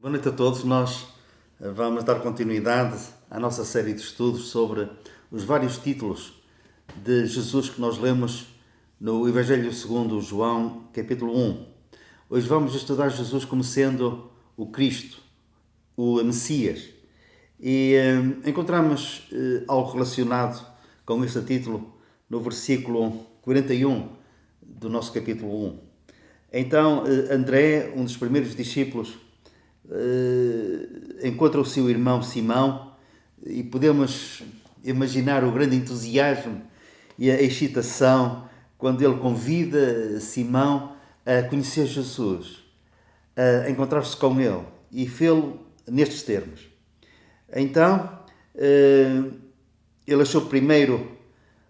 Boa noite a todos. Nós vamos dar continuidade à nossa série de estudos sobre os vários títulos de Jesus que nós lemos no Evangelho segundo João, capítulo 1. Hoje vamos estudar Jesus como sendo o Cristo, o Messias. E encontramos algo relacionado com este título no versículo 41 do nosso capítulo 1. Então, André, um dos primeiros discípulos, encontra o seu irmão Simão e podemos imaginar o grande entusiasmo e a excitação quando ele convida Simão a conhecer Jesus, a encontrar-se com ele, e fê-lo nestes termos. Então, ele achou primeiro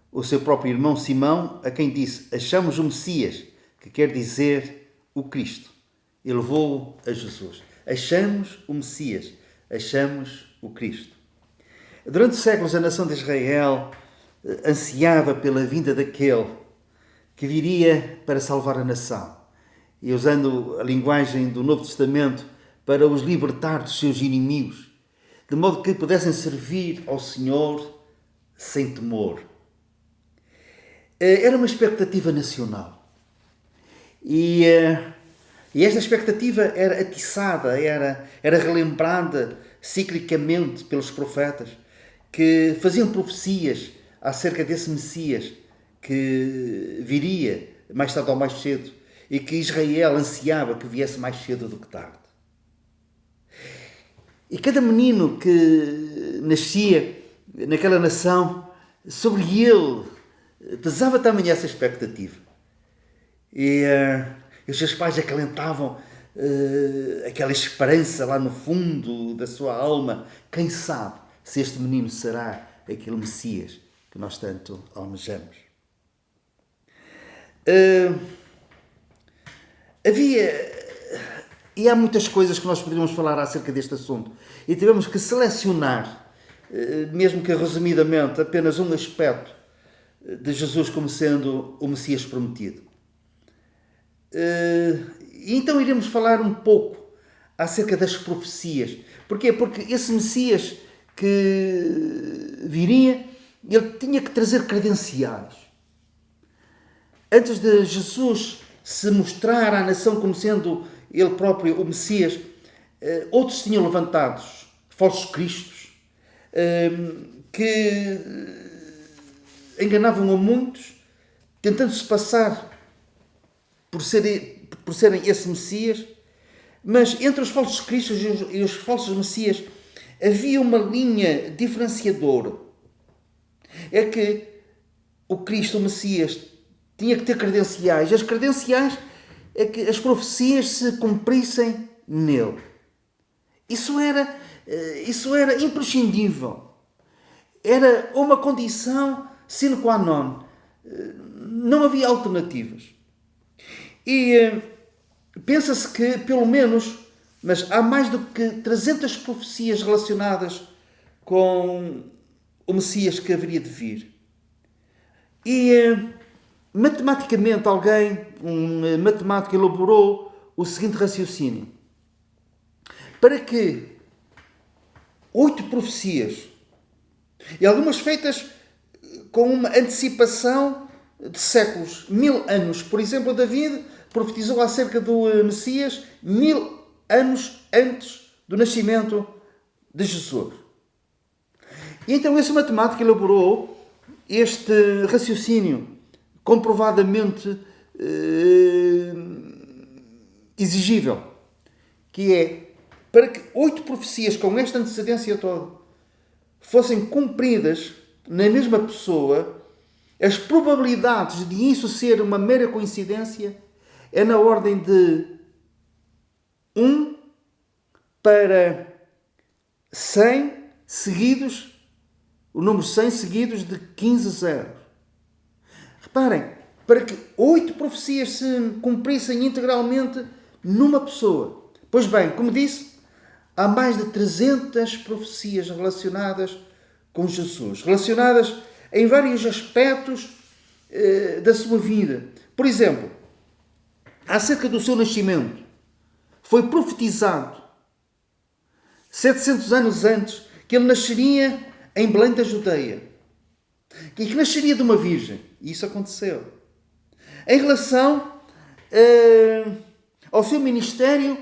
o seu próprio irmão Simão, a quem disse: achamos o Messias, que quer dizer o Cristo, e levou-o a Jesus. Achamos o Messias, achamos o Cristo. Durante séculos a nação de Israel ansiava pela vinda daquele que viria para salvar a nação. E usando a linguagem do Novo Testamento, para os libertar dos seus inimigos, de modo que pudessem servir ao Senhor sem temor. Era uma expectativa nacional. E esta expectativa era atiçada, era relembrada ciclicamente pelos profetas, que faziam profecias acerca desse Messias que viria mais tarde ou mais cedo, e que Israel ansiava que viesse mais cedo do que tarde. E cada menino que nascia naquela nação, sobre ele pesava também essa expectativa. E os seus pais acalentavam aquela esperança lá no fundo da sua alma. Quem sabe se este menino será aquele Messias que nós tanto almejamos. E há muitas coisas que nós poderíamos falar acerca deste assunto. E tivemos que selecionar, mesmo que resumidamente, apenas um aspecto de Jesus como sendo o Messias prometido. E então iremos falar um pouco acerca das profecias. Porquê? Porque esse Messias que viria, ele tinha que trazer credenciais. Antes de Jesus se mostrar à nação como sendo ele próprio o Messias, outros tinham levantado falsos cristos que enganavam a muitos, tentando-se passar por serem esse Messias. Mas entre os falsos cristos e os falsos Messias havia uma linha diferenciadora. É que o Cristo, o Messias, tinha que ter credenciais. As credenciais é que as profecias se cumprissem nele. Isso era imprescindível. Era uma condição sine qua non. Não havia alternativas. E pensa-se que, pelo menos, mas há mais do que 300 profecias relacionadas com o Messias que haveria de vir. E matematicamente um matemático elaborou o seguinte raciocínio. Para que 8 profecias, e algumas feitas com uma antecipação de séculos, 1000 anos. Por exemplo, David profetizou acerca do Messias 1000 anos antes do nascimento de Jesus. E então esse matemático elaborou este raciocínio comprovadamente exigível, que é, para que 8 profecias com esta antecedência toda fossem cumpridas na mesma pessoa, as probabilidades de isso ser uma mera coincidência é na ordem de 1 para 100 seguidos, o número 100 seguidos de 15 zeros. Reparem, para que 8 profecias se cumprissem integralmente numa pessoa. Pois bem, como disse, há mais de 300 profecias relacionadas com Jesus, relacionadas em vários aspectos da sua vida. Por exemplo, acerca do seu nascimento, foi profetizado 700 anos antes, que ele nasceria em Belém da Judeia. E que nasceria de uma virgem. E isso aconteceu. Em relação ao seu ministério,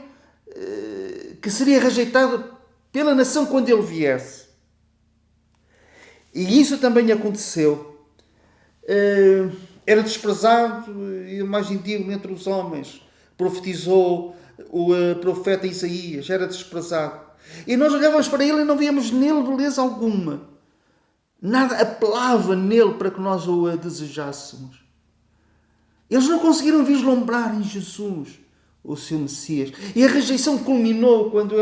que seria rejeitado pela nação quando ele viesse. E isso também aconteceu. Era desprezado e o mais indigno entre os homens. Profetizou o profeta Isaías. Era desprezado. E nós olhávamos para ele e não víamos nele beleza alguma. Nada apelava nele para que nós o desejássemos. Eles não conseguiram vislumbrar em Jesus o seu Messias. E a rejeição culminou quando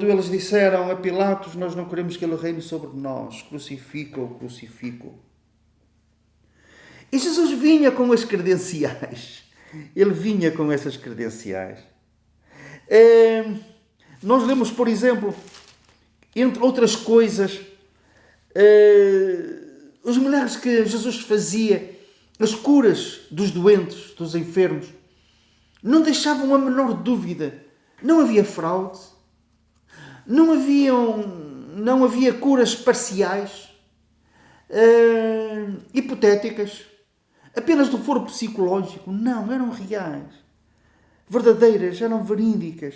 eles disseram a Pilatos: nós não queremos que ele reine sobre nós. Crucifica-o, crucifica-o. E Jesus vinha com as credenciais. Ele vinha com essas credenciais. Nós lemos, por exemplo, entre outras coisas, os milagres que Jesus fazia, as curas dos doentes, dos enfermos, não deixavam a menor dúvida. Não havia fraude, não havia curas parciais, hipotéticas, apenas do foro psicológico. Não, eram reais, verdadeiras, eram verídicas.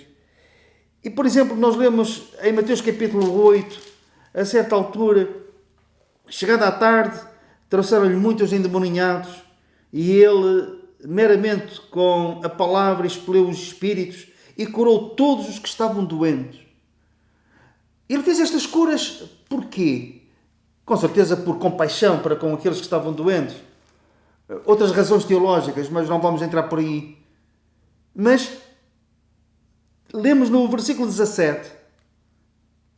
E, por exemplo, nós lemos em Mateus capítulo 8, a certa altura, chegada à tarde, trouxeram-lhe muitos endemoniados e ele, meramente com a palavra, expeliu os espíritos e curou todos os que estavam doentes. Ele fez estas curas porquê? Com certeza por compaixão para com aqueles que estavam doentes. Outras razões teológicas, mas não vamos entrar por aí. Mas lemos no versículo 17,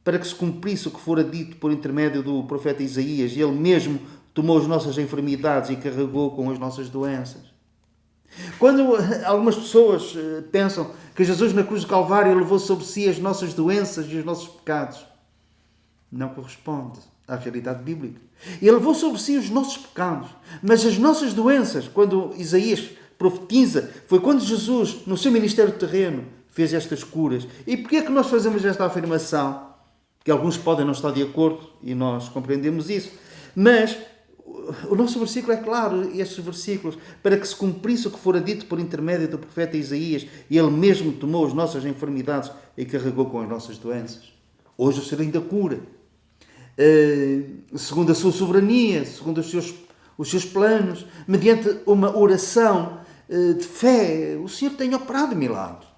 para que se cumprisse o que fora dito por intermédio do profeta Isaías, e ele mesmo tomou as nossas enfermidades e carregou com as nossas doenças. Quando algumas pessoas pensam que Jesus na cruz do Calvário levou sobre si as nossas doenças e os nossos pecados, não corresponde à realidade bíblica. Ele levou sobre si os nossos pecados, mas as nossas doenças, quando Isaías profetiza, foi quando Jesus, no seu ministério terreno, fez estas curas. E porquê é que nós fazemos esta afirmação? Que alguns podem não estar de acordo, e nós compreendemos isso, mas o nosso versículo é claro, estes versículos, para que se cumprisse o que fora dito por intermédio do profeta Isaías, e ele mesmo tomou as nossas enfermidades e carregou com as nossas doenças. Hoje o Senhor ainda cura, segundo a sua soberania, segundo os seus planos, mediante uma oração de fé. O Senhor tem operado milagres.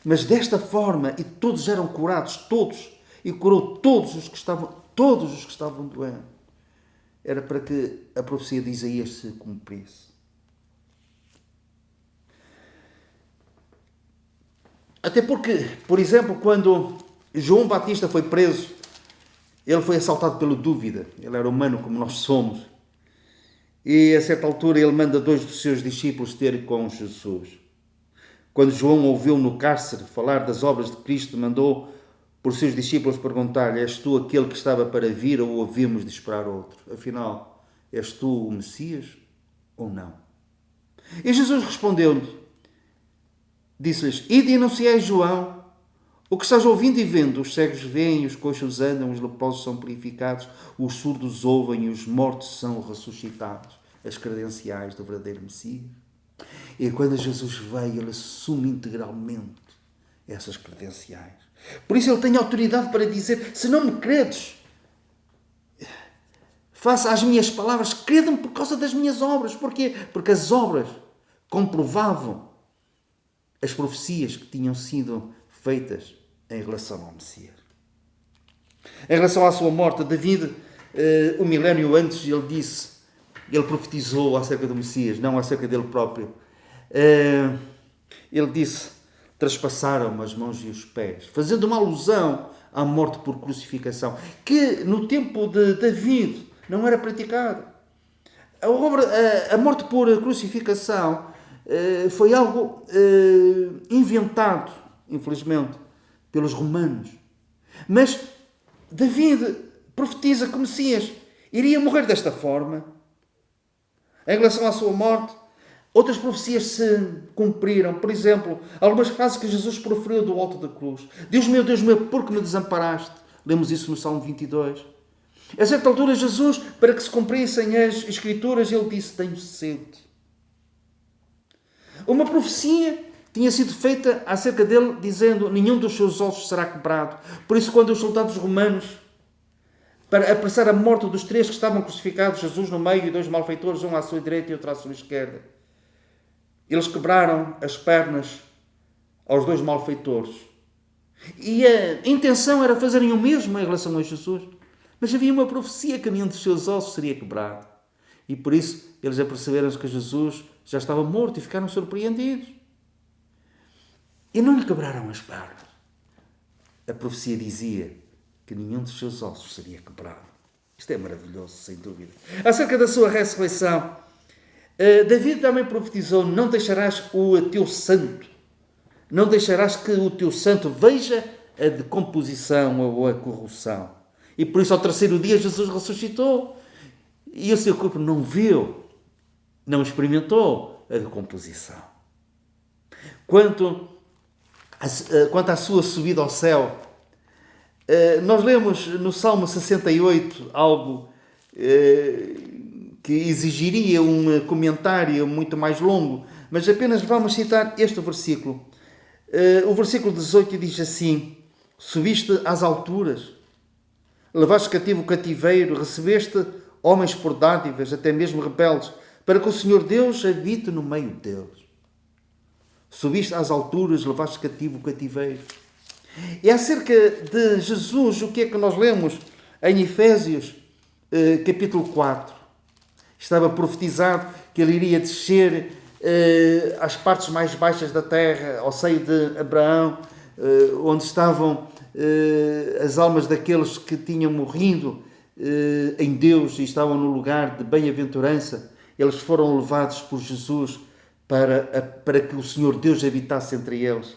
Mas desta forma, e todos eram curados, todos, e curou todos os que estavam doentes. Era para que a profecia de Isaías se cumprisse. Até porque, por exemplo, quando João Batista foi preso, ele foi assaltado pela dúvida. Ele era humano como nós somos. E a certa altura ele manda 2 dos seus discípulos ter com Jesus. Quando João ouviu no cárcere falar das obras de Cristo, mandou por seus discípulos perguntar-lhe: és tu aquele que estava para vir ou havíamos de esperar outro? Afinal, és tu o Messias ou não? E Jesus respondeu-lhe, disse-lhes: ide e anunciai João o que estás ouvindo e vendo. Os cegos veem, os coxos andam, os leprosos são purificados, os surdos ouvem e os mortos são ressuscitados. As credenciais do verdadeiro Messias. E quando Jesus veio, ele assume integralmente essas credenciais. Por isso ele tem autoridade para dizer: se não me credes, faça as minhas palavras, credam por causa das minhas obras. Porquê? Porque as obras comprovavam as profecias que tinham sido feitas em relação ao Messias. Em relação à sua morte, David, um milénio antes, ele profetizou acerca do Messias, não acerca dele próprio. Ele disse: traspassaram-me as mãos e os pés, fazendo uma alusão à morte por crucificação, que no tempo de David não era praticada. A morte por crucificação foi algo inventado, infelizmente, pelos romanos. Mas David profetiza que o Messias iria morrer desta forma. Em relação à sua morte, Outras profecias se cumpriram. Por exemplo, algumas frases que Jesus proferiu do alto da cruz. Deus meu, por que me desamparaste? Lemos isso no Salmo 22. A certa altura, Jesus, para que se cumprissem as Escrituras, ele disse: tenho sede. Uma profecia tinha sido feita acerca dele, dizendo: nenhum dos seus ossos será quebrado. Por isso, quando os soldados romanos, para apressar a morte dos 3 que estavam crucificados, Jesus no meio e 2 malfeitores, um à sua direita e outro à sua esquerda, eles quebraram as pernas aos 2 malfeitores. E a intenção era fazerem o mesmo em relação a Jesus. Mas havia uma profecia que nenhum dos seus ossos seria quebrado. E por isso eles aperceberam-se que Jesus já estava morto e ficaram surpreendidos. E não lhe quebraram as pernas. A profecia dizia que nenhum dos seus ossos seria quebrado. Isto é maravilhoso, sem dúvida. Acerca da sua ressurreição, David também profetizou: não deixarás o teu santo, não deixarás que o teu santo veja a decomposição ou a corrupção. E por isso, ao 3º dia, Jesus ressuscitou. E o seu corpo não viu, não experimentou a decomposição. Quanto à sua subida ao céu, nós lemos no Salmo 68 algo que exigiria um comentário muito mais longo, mas apenas vamos citar este versículo. O versículo 18 diz assim: subiste às alturas, levaste cativo o cativeiro, recebeste homens por dádivas, até mesmo rebeldes, para que o Senhor Deus habite no meio deles. Subiste às alturas, levaste cativo o cativeiro. E acerca de Jesus, o que é que nós lemos em Efésios, capítulo 4? Estava profetizado que ele iria descer às partes mais baixas da terra, ao seio de Abraão, onde estavam as almas daqueles que tinham morrido em Deus e estavam no lugar de bem-aventurança. Eles foram levados por Jesus para que o Senhor Deus habitasse entre eles.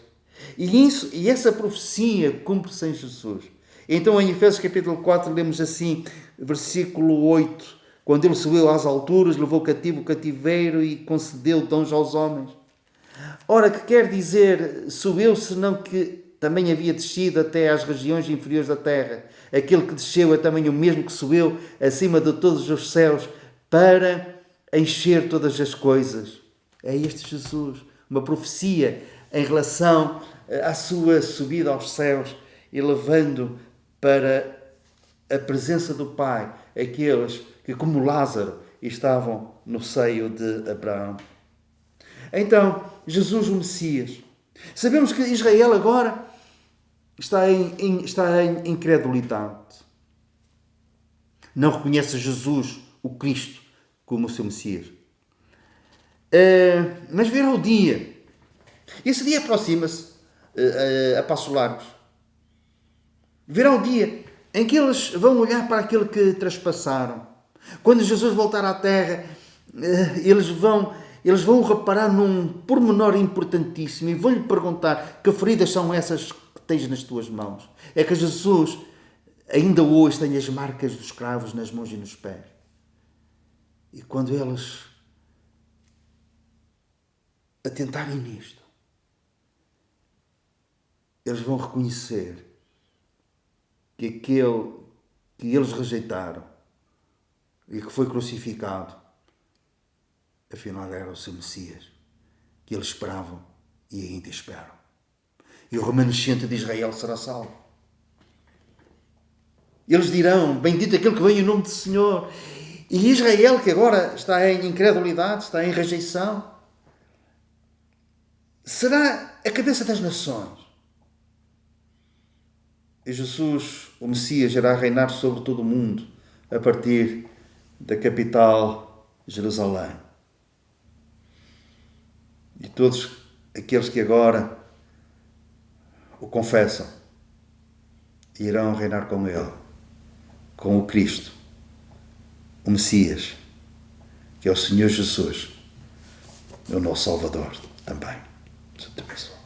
E essa profecia cumpre-se em Jesus. Então, em Efésios capítulo 4, lemos assim, versículo 8: quando ele subiu às alturas, levou cativo o cativeiro e concedeu dons aos homens. Ora, que quer dizer subiu, senão que também havia descido até às regiões inferiores da terra. Aquele que desceu é também o mesmo que subiu acima de todos os céus para encher todas as coisas. É este Jesus, uma profecia em relação à sua subida aos céus e levando para a presença do Pai aqueles que, como Lázaro, estavam no seio de Abraão. Então, Jesus o Messias. Sabemos que Israel agora está em incredulidade. Não reconhece Jesus, o Cristo, como o seu Messias. Mas virá o dia. Esse dia aproxima-se a passos largos. Virá o dia em que eles vão olhar para aquilo que traspassaram. Quando Jesus voltar à terra, eles vão reparar num pormenor importantíssimo e vão-lhe perguntar: que feridas são essas que tens nas tuas mãos? É que Jesus ainda hoje tem as marcas dos cravos nas mãos e nos pés. E quando eles atentarem nisto, eles vão reconhecer que aquele que eles rejeitaram e que foi crucificado, afinal era o seu Messias, que eles esperavam e ainda esperam. E o remanescente de Israel será salvo. Eles dirão: bendito aquele que vem em nome do Senhor. E Israel, que agora está em incredulidade, está em rejeição, será a cabeça das nações. E Jesus, o Messias, irá reinar sobre todo o mundo a partir da capital, Jerusalém. E todos aqueles que agora o confessam irão reinar com ele, com o Cristo, o Messias, que é o Senhor Jesus, o nosso Salvador também. Deus te abençoe.